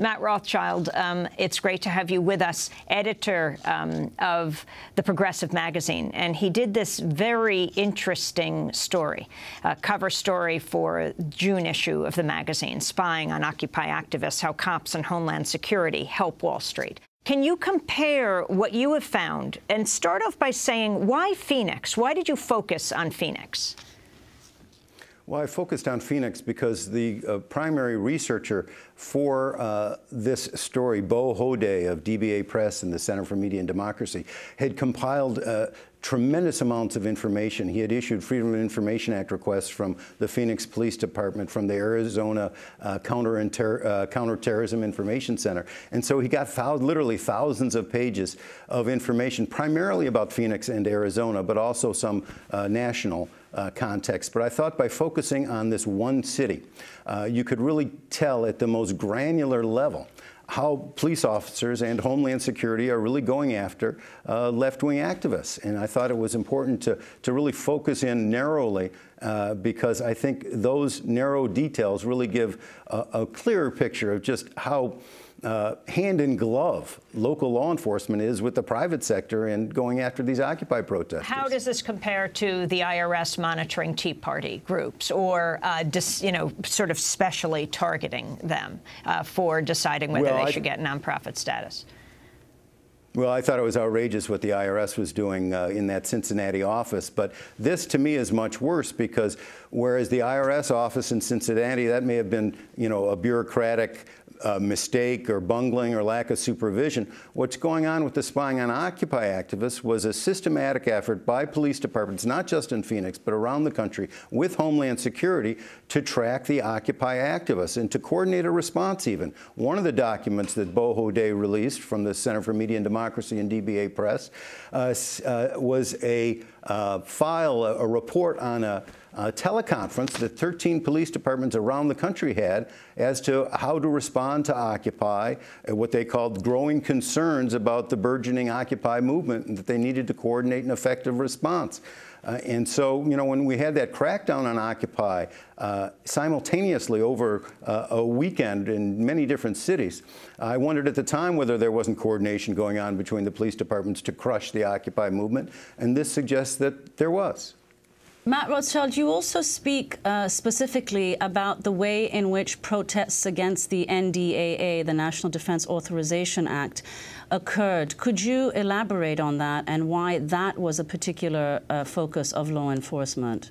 Matt Rothschild, it's great to have you with us, editor of the Progressive magazine. And he did this very interesting story, cover story for June issue of the magazine, Spying on Occupy Activists, How Cops and Homeland Security Help Wall Street. Can you compare what you have found and start off by saying, why Phoenix? Why did you focus on Phoenix? Well, I focused on Phoenix because the primary researcher for this story, Bo Hodey of DBA Press and the Center for Media and Democracy, had compiled tremendous amounts of information. He had issued Freedom of Information Act requests from the Phoenix Police Department, from the Arizona Counterterrorism Information Center. And so he got literally thousands of pages of information, primarily about Phoenix and Arizona, but also some national context. But I thought by focusing on this one city, you could really tell at the most granular level how police officers and Homeland Security are really going after left-wing activists. And I thought it was important to really focus in narrowly because I think those narrow details really give a clearer picture of just how hand in glove local law enforcement is with the private sector and going after these Occupy protesters. How does this compare to the IRS monitoring Tea Party groups or, sort of specially targeting them for deciding whether they should get nonprofit status? Well, I thought it was outrageous what the IRS was doing in that Cincinnati office. But this, to me, is much worse because whereas the IRS office in Cincinnati, that may have been, a bureaucratic mistake or bungling or lack of supervision, what's going on with the Spying on Occupy activists was a systematic effort by police departments, not just in Phoenix, but around the country, with Homeland Security to track the Occupy activists and to coordinate a response even. One of the documents that Bo Hodey released from the Center for Media and Democracy and DBA Press was a report on a teleconference that 13 police departments around the country had as to how to respond to Occupy, what they called growing concerns about the burgeoning Occupy movement, and that they needed to coordinate an effective response. And so, when we had that crackdown on Occupy simultaneously over a weekend in many different cities, I wondered at the time whether there wasn't coordination going on between the police departments to crush the Occupy movement, and this suggests that there was. Matt Rothschild, you also speak specifically about the way in which protests against the NDAA, the National Defense Authorization Act, occurred. Could you elaborate on that and why that was a particular focus of law enforcement?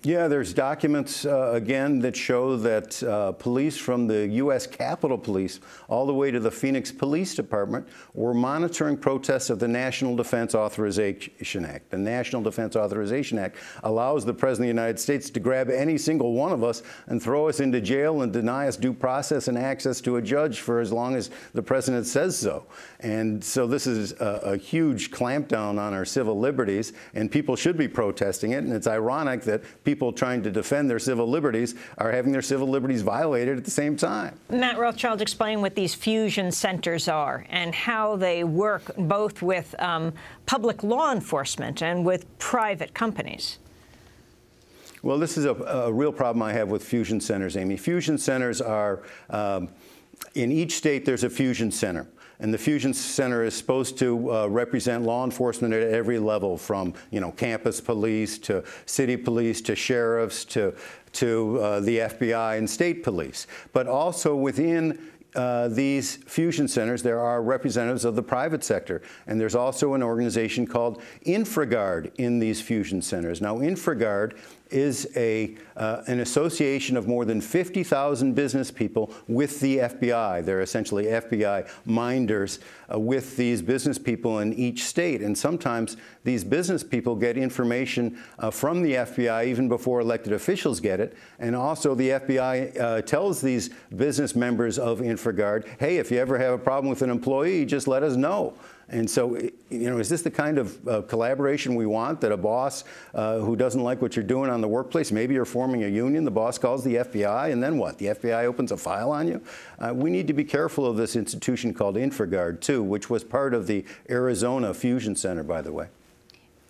Yeah, there's documents, again, that show that police from the U.S. Capitol Police all the way to the Phoenix Police Department were monitoring protests of the National Defense Authorization Act. The National Defense Authorization Act allows the President of the United States to grab any single one of us and throw us into jail and deny us due process and access to a judge for as long as the President says so. And so this is a huge clampdown on our civil liberties, and people should be protesting it. And it's ironic that people trying to defend their civil liberties are having their civil liberties violated at the same time. Matt Rothschild, explain what these fusion centers are and how they work both with public law enforcement and with private companies. Well, this is a real problem I have with fusion centers, Amy. Fusion centers are, in each state there's a fusion center. And the Fusion Center is supposed to represent law enforcement at every level, from campus police to city police to sheriffs to the FBI and state police. But also within these fusion centers, there are representatives of the private sector. And there's also an organization called InfraGard in these fusion centers. Now, InfraGard is an association of more than 50,000 business people with the FBI. They're essentially FBI minders with these business people in each state. And sometimes these business people get information from the FBI even before elected officials get it. And also the FBI tells these business members of InfraGard, hey, if you ever have a problem with an employee, just let us know. And so, is this the kind of collaboration we want, that a boss who doesn't like what you're doing on the workplace, maybe you're forming a union, the boss calls the FBI, and then what? The FBI opens a file on you? We need to be careful of this institution called InfraGard, too, which was part of the Arizona Fusion Center, by the way.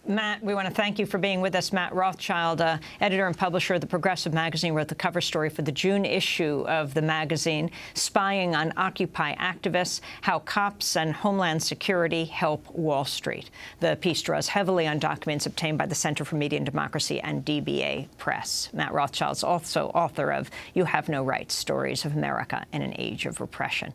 Matt, we want to thank you for being with us. Matt Rothschild, editor and publisher of the Progressive magazine, wrote the cover story for the June issue of the magazine, Spying on Occupy Activists, How Cops and Homeland Security Help Wall Street. The piece draws heavily on documents obtained by the Center for Media and Democracy and DBA Press. Matt Rothschild is also author of You Have No Rights, Stories of America in an Age of Repression.